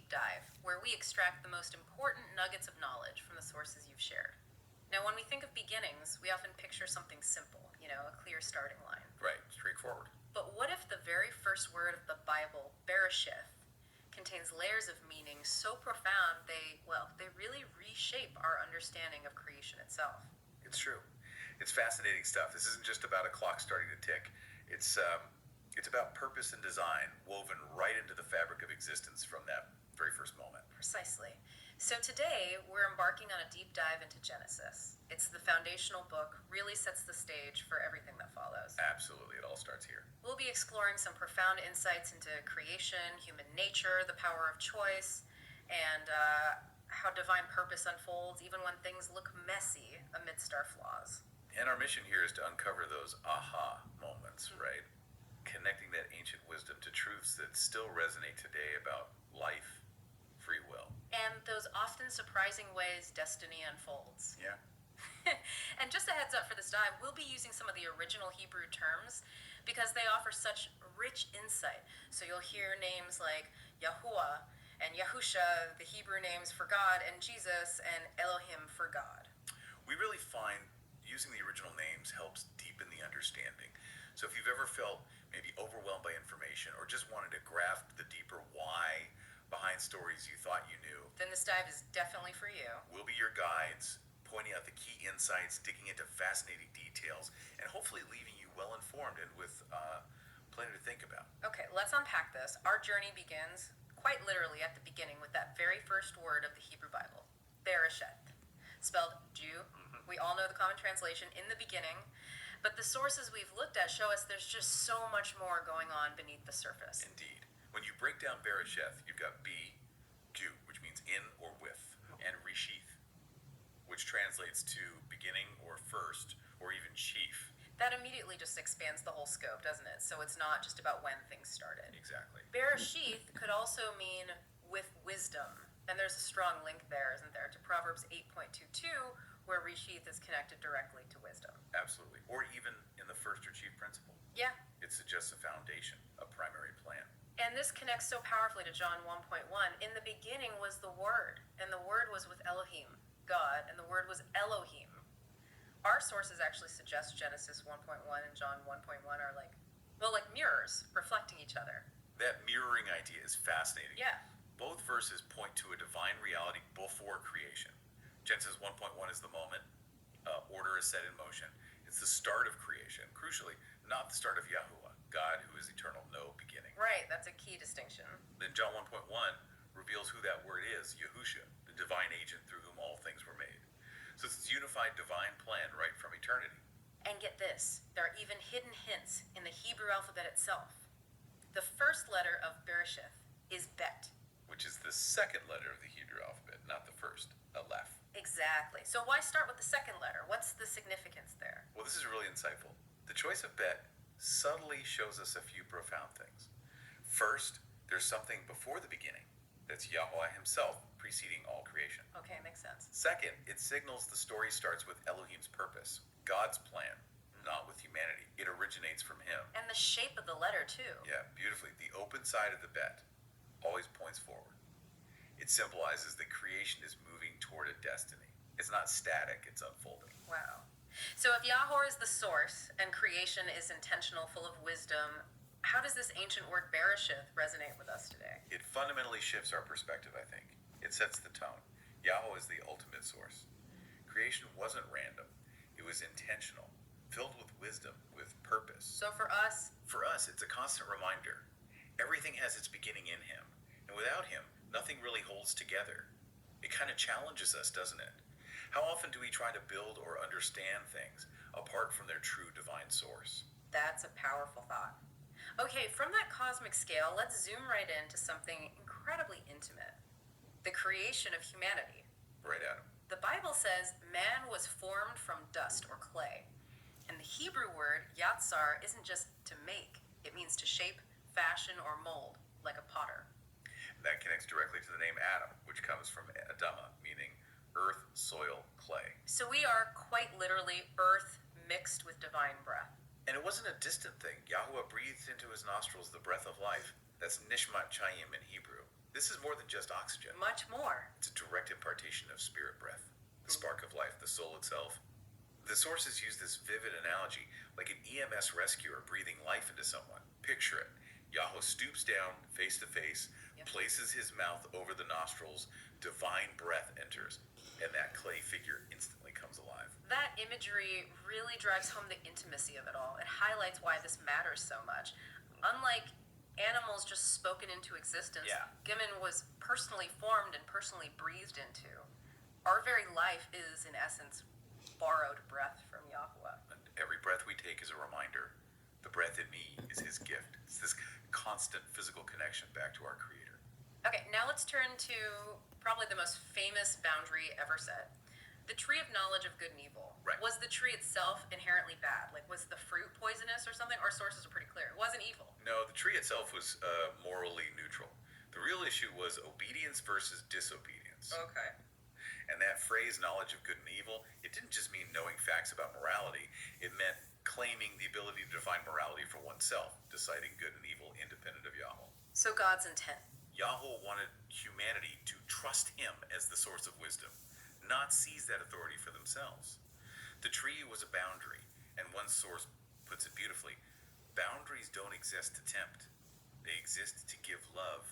dive, where we extract the most important nuggets of knowledge from the sources you've shared. Now, when we think of beginnings, we often picture something simple, a clear starting line. Right, straightforward. But what if the very first word of the Bible, Bereshith, contains layers of meaning so profound they really reshape our understanding of creation itself? It's true. It's fascinating stuff. This isn't just about a clock starting to tick. It's about purpose and design woven right into the fabric of existence from that very first moment. Precisely. So today, we're embarking on a deep dive into Genesis. It's the foundational book, really sets the stage for everything that follows. Absolutely, it all starts here. We'll be exploring some profound insights into creation, human nature, the power of choice, and how divine purpose unfolds even when things look messy amidst our flaws. And our mission here is to uncover those aha moments, right? Connecting that ancient wisdom to truths that still resonate today about life, free will. And those often surprising ways destiny unfolds. Yeah. And just a heads up for this dive, we'll be using some of the original Hebrew terms because they offer such rich insight. So you'll hear names like Yahuwah and Yahusha, the Hebrew names for God, and Jesus and Elohim for God. We really find using the original names helps deepen the understanding. So if you've ever felt maybe overwhelmed by information or just wanted to grasp the deeper why behind stories you thought you knew, then this dive is definitely for you. We'll be your guides, pointing out the key insights, digging into fascinating details, and hopefully leaving you well-informed and with plenty to think about. Okay, let's unpack this. Our journey begins, quite literally, at the beginning with that very first word of the Hebrew Bible, Bereshith, spelled Jew. We all know the common translation, in the beginning, but the sources we've looked at show us there's just so much more going on beneath the surface. Indeed. When you break down Bereshith, you've got B, Jew, which means in or with, and Reshith, which translates to beginning or first or even chief. That immediately just expands the whole scope, doesn't it? So it's not just about when things started. Exactly. Bereshith could also mean with wisdom, and there's a strong link there, isn't there, to Proverbs 8.22, where Reshith is connected directly to wisdom. Absolutely. Or even in the first or chief principle. Yeah. It suggests a foundation, a primary plan. And this connects so powerfully to John 1.1. In the beginning was the Word, and the Word was with Elohim, God, and the Word was Elohim. Our sources actually suggest Genesis 1.1 and John 1.1 are like mirrors reflecting each other. That mirroring idea is fascinating. Yeah. Both verses point to a divine reality before creation. Genesis 1.1 is the moment. Order is set in motion. It's the start of creation. Crucially, not the start of Yahuwah, God who is eternal, no beginning. Right, that's a key distinction. Then John 1.1 reveals who that word is, Yahusha, the divine agent through whom all things were made. So it's this unified divine plan right from eternity. And get this, there are even hidden hints in the Hebrew alphabet itself. The first letter of Bereshith is Bet. Which is the second letter of the Hebrew alphabet, not the first, Aleph. Exactly. So why start with the second letter? What's the significance there? Well, this is really insightful. The choice of Bet subtly shows us a few profound things. First, there's something before the beginning. That's Yahweh himself preceding all creation. Okay, makes sense. Second, it signals the story starts with Elohim's purpose, God's plan, not with humanity. It originates from him. And the shape of the letter, too. Yeah, beautifully. The open side of the Bet always points forward. It symbolizes that creation is moving toward a destiny. It's not static, it's unfolding. Wow. So if Yahweh is the source and creation is intentional, full of wisdom, how does this ancient word Bereshith resonate with us today? It fundamentally shifts our perspective, I think. It sets the tone. Yahweh is the ultimate source. Creation wasn't random. It was intentional, filled with wisdom, with purpose. So for us, it's a constant reminder. Everything has its beginning in him. And without him, nothing really holds together. It kind of challenges us, doesn't it? How often do we try to build or understand things apart from their true divine source? That's a powerful thought. Okay, from that cosmic scale, let's zoom right into something incredibly intimate. The creation of humanity. Right, Adam. The Bible says man was formed from dust or clay. And the Hebrew word yatsar isn't just to make. It means to shape, fashion, or mold, like a potter. That connects directly to the name Adam, which comes from Adama, meaning earth, soil, clay. So we are quite literally earth mixed with divine breath. And it wasn't a distant thing. Yahuwah breathed into his nostrils the breath of life. That's nishmat chayim in Hebrew. This is more than just oxygen. Much more. It's a direct impartation of spirit breath, the spark of life, the soul itself. The sources use this vivid analogy, like an EMS rescuer breathing life into someone. Picture it. Yahweh stoops down, face to face, places his mouth over the nostrils, divine breath enters, and that clay figure instantly comes alive. That imagery really drives home the intimacy of it all. It highlights why this matters so much. Unlike animals just spoken into existence, Gimmon was personally formed and personally breathed into. Our very life is, in essence, borrowed breath from Yahweh. And every breath we take is a reminder. The breath in me is his gift. It's this constant physical connection back to our Creator. Okay, now let's turn to probably the most famous boundary ever set. The tree of knowledge of good and evil. Right. Was the tree itself inherently bad? Like, was the fruit poisonous or something? Our sources are pretty clear. It wasn't evil. No, the tree itself was morally neutral. The real issue was obedience versus disobedience. Okay. And that phrase, knowledge of good and evil, it didn't just mean knowing facts about morality. It meant claiming the ability to define morality for oneself, deciding good and evil independent of Yahweh. So God's intent. Yahweh wanted humanity to trust him as the source of wisdom, not seize that authority for themselves. The tree was a boundary, and one source puts it beautifully. Boundaries don't exist to tempt. They exist to give love